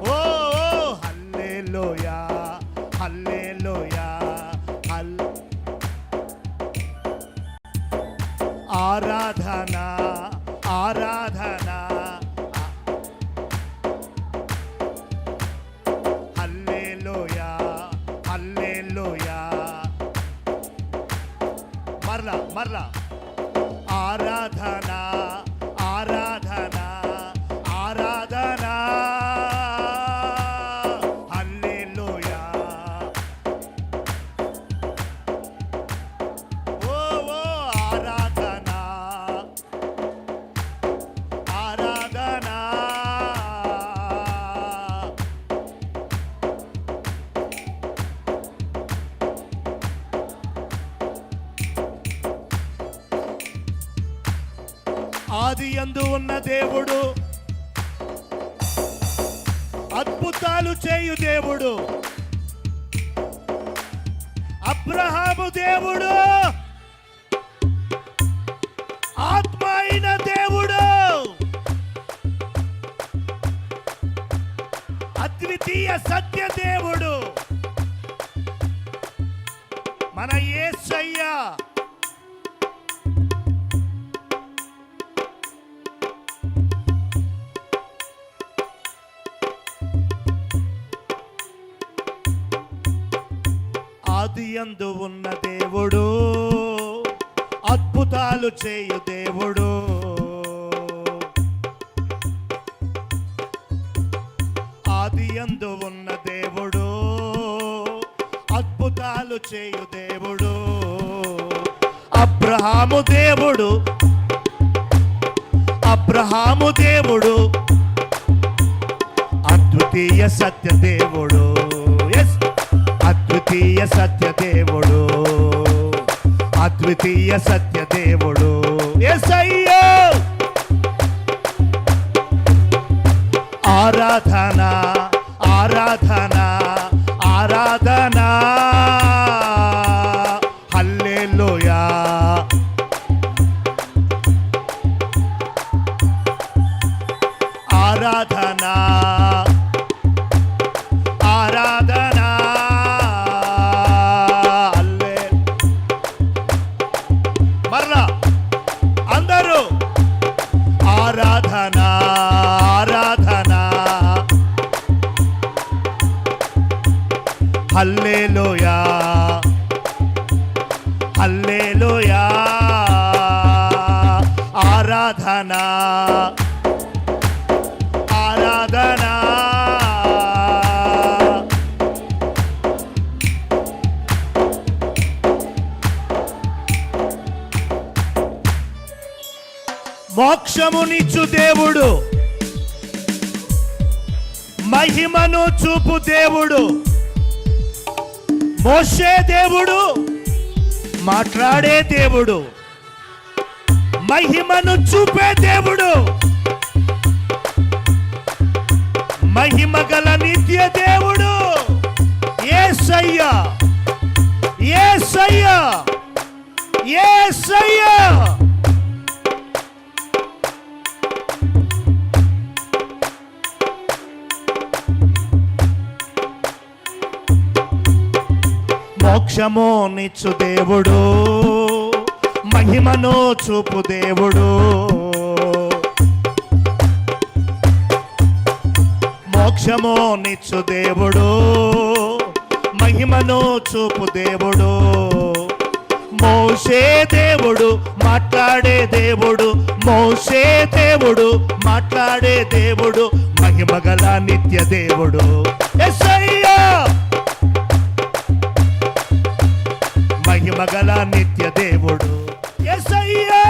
ఓ హల్లెలూయా హల్లెలూయా ఆరాధన ఆరాధన హల్లెలూయా హల్లెలూయా మరలా ఆరాధన ఆరాధన ఆరాధన హల్లెలూయా ఓ ఆరాధన ఆరాధన ఆదియందు ఉన్న దేవుడు, అద్భుతాలు చేయు దేవుడు, అబ్రహాము దేవుడు, ఆత్మ అయిన దేవుడు, అద్వితీయ సత్య దేవుడు మన యేసయ్య. ఆదియందు ఉన్న దేవుడు, అద్భుతాలు చేయు దేవుడు, ఆదియందు ఉన్న దేవుడు, అద్భుతాలు చేయు దేవుడు, అబ్రహాము దేవుడు, అబ్రహాము దేవుడు, అద్వితీయ సత్య దేవుడు, అద్వితీయ సత్య దేవుడు, అద్వితీయ సత్య దేవుడు యేసయ్యా. ఆరాధన ఆరాధన ఆరాధన హల్లెలూయా ఆరాధన ఆరాధన అందరూ ఆరాధన ఆరాధన హల్లెలూయా హల్లెలూయా ఆరాధన ఆరాధన మోక్షమునిచ్చు దేవుడు, మహిమను చూపు దేవుడు, మోషే దేవుడు, మాట్లాడే దేవుడు, మహిమను చూపే దేవుడు, మహిమ గల నిత్య దేవుడు యేసయ్యా యేసయ్యా యేసయ్యా. మోక్షము నిచ్చు దేవుడు, మహిమను చూపు దేవుడు, మోక్షము నిచ్చు దేవుడు, మహిమను చూపు దేవుడు, మోషే దేవుడు, మాట్లాడే దేవుడు, మోషే దేవుడు, మాట్లాడే దేవుడు, మహిమగల నిత్య దేవుడు యేసయ్యా. మహిమగల నిత్య దేవుడు యేసయ్యా,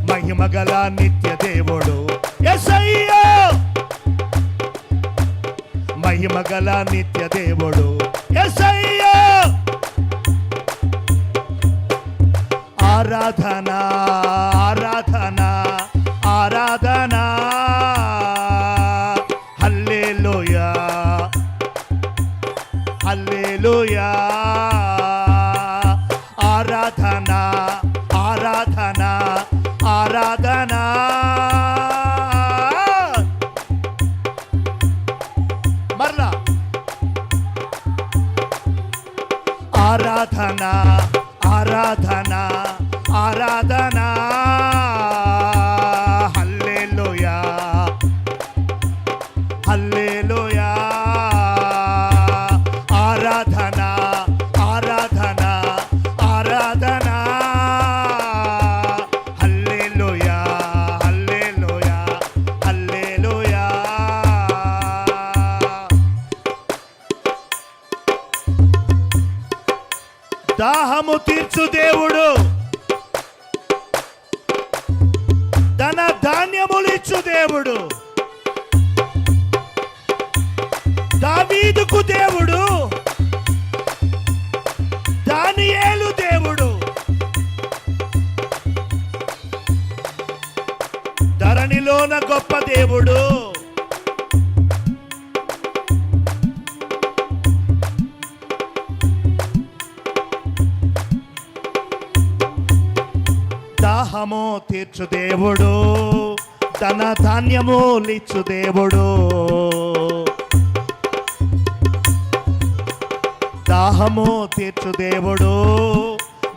మహిమగల నిత్య దేవుడు యేసయ్యా, మహిమగల నిత్య దేవుడు యేసయ్యా. ఆరాధన ఆరాధన ఆరాధన హల్లెలూయా హల్లెలూయా ఆరాధన ఆరాధన ఆరాధన ఆరాధన ఆరాధన ఆరాధన హల్లెలూయా హల్లెలూయా ఆరాధన ఆరాధన ఆరాధన హల్లెలూయా హల్లెలూయా హల్లెలూయా దాహము తీర్చు దేవుడు, ధన ధాన్యములిచ్చు దేవుడు, దావీదుకు దేవుడు, దానియేలు దేవుడు, ధరణిలోన గొప్ప దేవుడు. దాహము తీర్చు దేవుడు, ధన ధాన్యములిచ్చు దేవుడు, దాహము తీర్చు దేవుడు,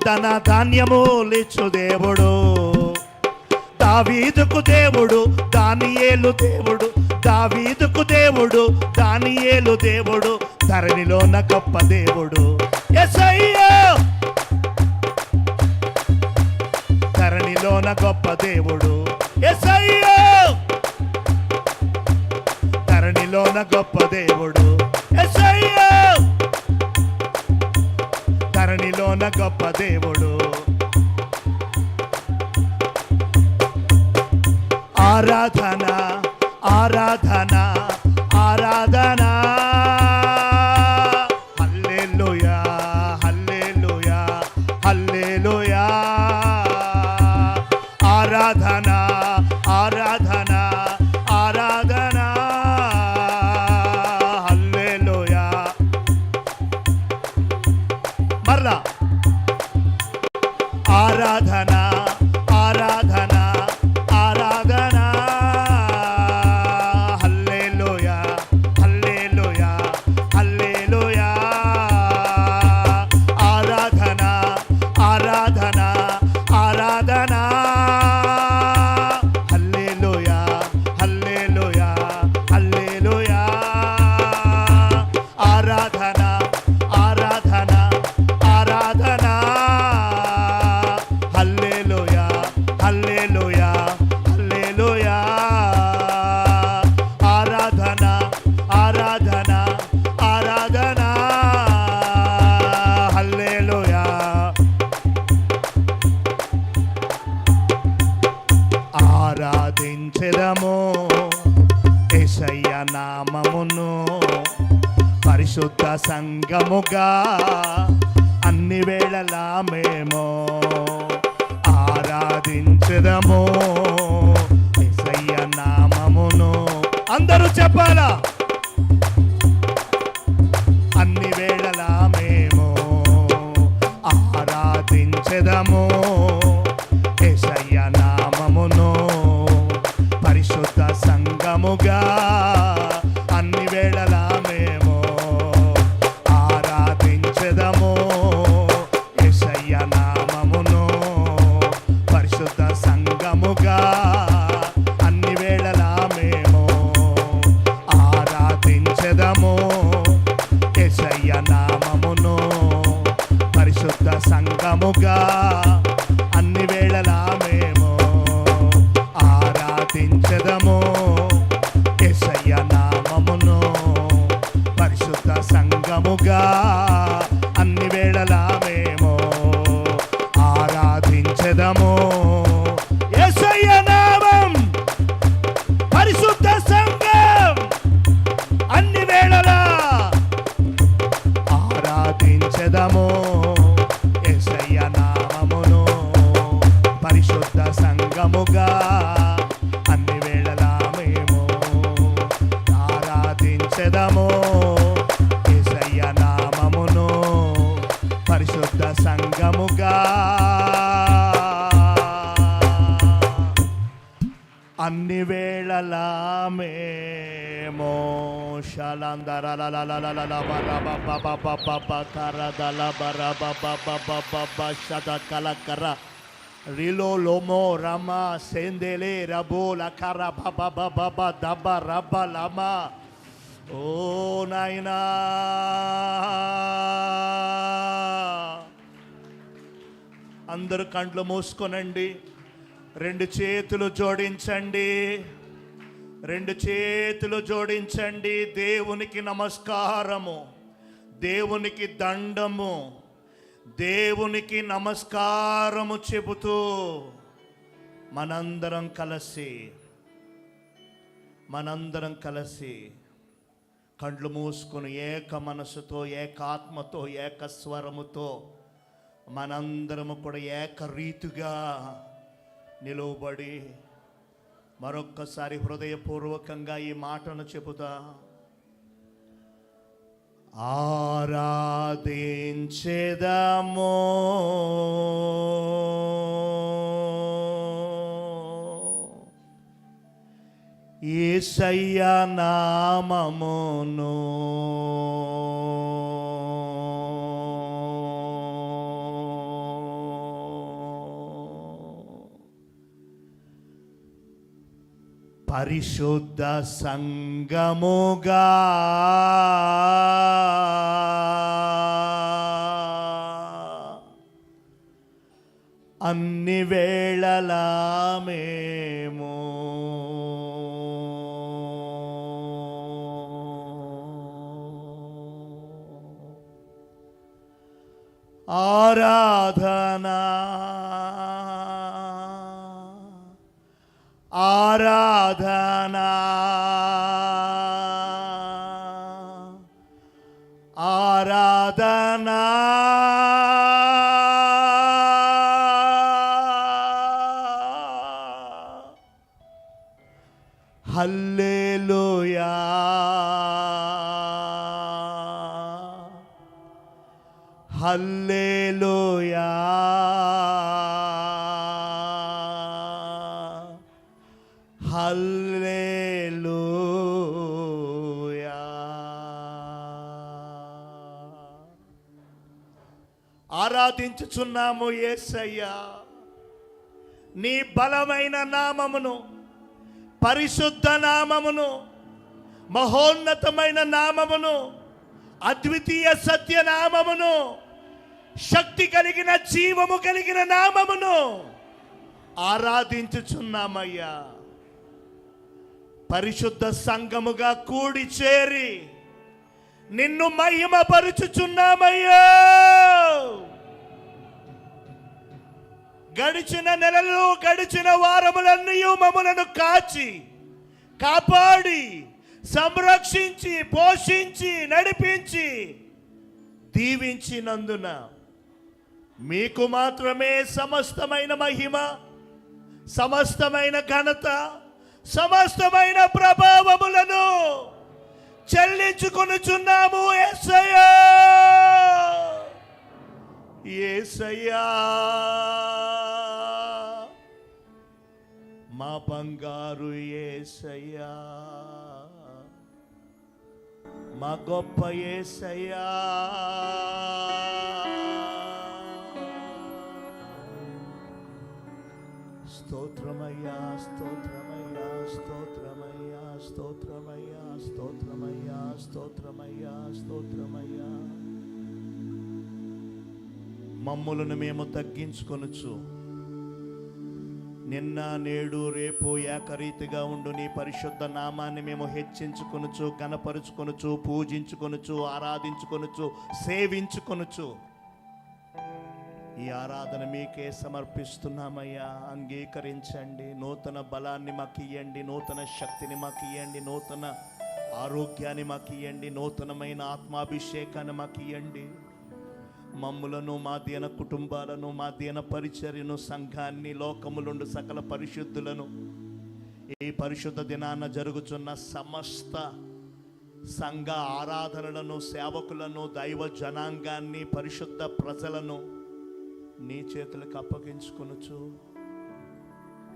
ధన ధాన్యములిచ్చు దేవుడు, దావీదుకు దేవుడు, దానియేలు దేవుడు, దావీదుకు దేవుడు, దానియేలు దేవుడు, ధరణిలోన గొప్ప దేవుడు యేసయ్యా, ధరణిలోన గొప్ప దేవుడు యేసయ్యా, ధరణిలోన గొప్ప దేవుడు యేసయ్యా, ధరణిలోన గొప్ప దేవుడు. ఆరాధన ఆరాధన ఆరాధన హల్లెలూయా హల్లెలూయా హల్లెలూయా ఆరాధన ఆరాధన ఆరాధన హల్లెలూయా. మరలా ఆరాధన ఆరాధన ఆరాధన హల్లెలూయా హల్లెలూయా హల్లెలూయా ఆరాధన ఆరాధన ఆరాధన హల్లెలూయా హల్లెలూయా హల్లెలూయా ఆరాధన ఆరాధన ఆరాధన హల్లెలూయా హల్లెలూయా హల్లెలూయా ఆరాధన ఆరాధన ఆరాధన హల్లెలూయా. ఆరాధించెదము యేసయ్య నామమును పరిశుద్ధ సంఘముగా అన్ని వేళలా మేము ఆరాధించెదము యేసయ్య నామమును. అందరూ చెప్పాలా? అన్ని వేళలా మేము ఆరాధించెదము యేసయ్య నామమును పరిశుద్ధ సంఘముగా అన్ని వేళలా మేము ఆరాధించెదము యేసయ్య నామమును పరిశుద్ధ సంఘముగా అన్ని వేళలా మేము ఆరాధించెదము యేసయ్య నామమును పరిశుద్ధ సంఘముగా అన్ని వేళలా మేము ఆరాధించెదము యేసయ్య నామమును పరిశుద్ధ సంఘముగా అన్ని వేళలా మేము ఆరాధించెదము యేసయ్య నామం పరిశుద్ధ సంఘం అన్ని వేళలా ఆరాధించెదము యేసయ్య నామమును పరిశుద్ధ సంఘముగా అన్ని వేళలా మేము ఆరాధించెదము యేసయ్య నామమును పరిశుద్ధ సంఘముగా. అన్ని వేళలా మేము శలందరలలలలల బరబబబబబ కరదల బరబబబబబ శతకలకర రిలో లోమో రమ సెందెలే రబోల కర బబబబబ దబ రబ లమ. ఓ నాయనా, అందరు కండ్లు మూసుకోనండి, రెండు చేతులు జోడించండి, రెండు చేతులు జోడించండి. దేవునికి నమస్కారము, దేవునికి దండము, దేవునికి నమస్కారము చెబుతూ మనందరం కలిసి కండ్లు మూసుకొని ఏక మనసుతో, ఏకాత్మతో, ఏక స్వరముతో మనందరము కూడా ఏకరీతిగా నిలువబడి మరొక్కసారి హృదయపూర్వకంగా ఈ మాటను చెబుతా. ఆరాధించెదము యేసయ్య నామమును, పరిశుద్ధ సంగముగా అన్ని వేళలా మేము ఆరాధనా ఆరాధనా ఆరాధనా హల్లెలూయా హల్లెలూయా హల్లెలూయా. ఆరాధించుచున్నాము యేసయ్యా నీ బలమైన నామమును, పరిశుద్ధ నామమును, మహోన్నతమైన నామమును, అద్వితీయ సత్య నామమును, శక్తి కలిగిన జీవము కలిగిన నామమును ఆరాధించుచున్నామయ్యా. పరిశుద్ధ సంఘముగా కూడి చేరి నిన్ను మహిమపరుచుచున్నామయ్యా. గడిచిన నెలలు, గడిచిన వారములన్నీ మమ్ములను కాచి కాపాడి సంరక్షించి పోషించి నడిపించి దీవించినందున మీకు మాత్రమే సమస్తమైన మహిమ, సమస్తమైన ఘనత, సమస్తమైన ప్రభావములను చెల్లించుకొనుచున్నాము యేసయ్యా. యేసయ్యా మా బంగారు యేసయ్యా, మా గొప్ప యేసయ్యా, స్తోత్రమయ్యా స్తోత్రమయ్యా స్తోత్రమయ్యా స్తోత్రమయ్యా స్తోత్రమయ్యా స్తోత్రమయ్యా స్తోత్రమయ్యా. మమ్ములను మేము తగ్గించుకొనుచు నిన్న నేడు రేపు ఏకరీతిగా ఉండు నీ పరిశుద్ధ నామాన్ని మేము హెచ్చించుకొనుచు, ఘనపరుచుకొనుచు, పూజించుకొనుచు, ఆరాధించుకొనుచు, సేవించుకొనుచు ఈ ఆరాధన మీకే సమర్పిస్తున్నామయ్యా. అంగీకరించండి. నూతన బలాన్ని మాకు ఇయ్యండి, నూతన శక్తిని మాకు ఇయ్యండి, నూతన ఆరోగ్యాన్ని మాకు ఇయ్యండి, నూతనమైన ఆత్మాభిషేకాన్ని మాకు ఇయ్యండి. మమ్ములను, మా దీన కుటుంబాలను, మా దీన పరిచర్యను, సంఘాన్ని, లోకములుండు సకల పరిశుద్ధులను, ఈ పరిశుద్ధ దినాన జరుగుతున్న సమస్త సంఘ ఆరాధనలను, సేవకులను, దైవ జనాంగాన్ని, పరిశుద్ధ ప్రజలను నీ చేతులకు అప్పగించుకొనుచు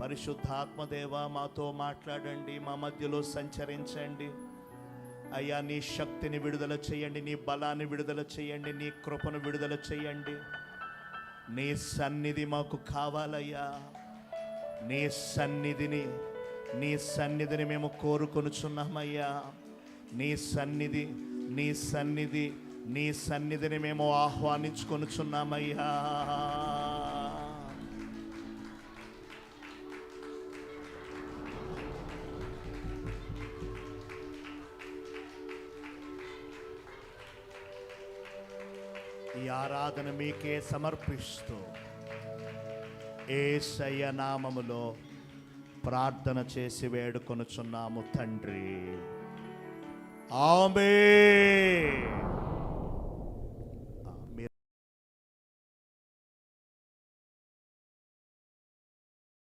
పరిశుద్ధాత్మదేవ మాతో మాట్లాడండి, మా మధ్యలో సంచరించండి అయ్యా. నీ శక్తిని విడుదల చేయండి, నీ బలాన్ని విడుదల చేయండి, నీ కృపను విడుదల చేయండి. నీ సన్నిధి మాకు కావాలయ్యా. నీ సన్నిధిని మేము కోరుకొనుచున్నామయ్యా. నీ సన్నిధిని మేము ఆహ్వానించుకొనుచున్నామయ్యా. ఈ ఆరాధన మీకే సమర్పిస్తూ యేసయ్య నామములో ప్రార్థన చేసి వేడుకొనుచున్నాము తండ్రి. ఆమేన్.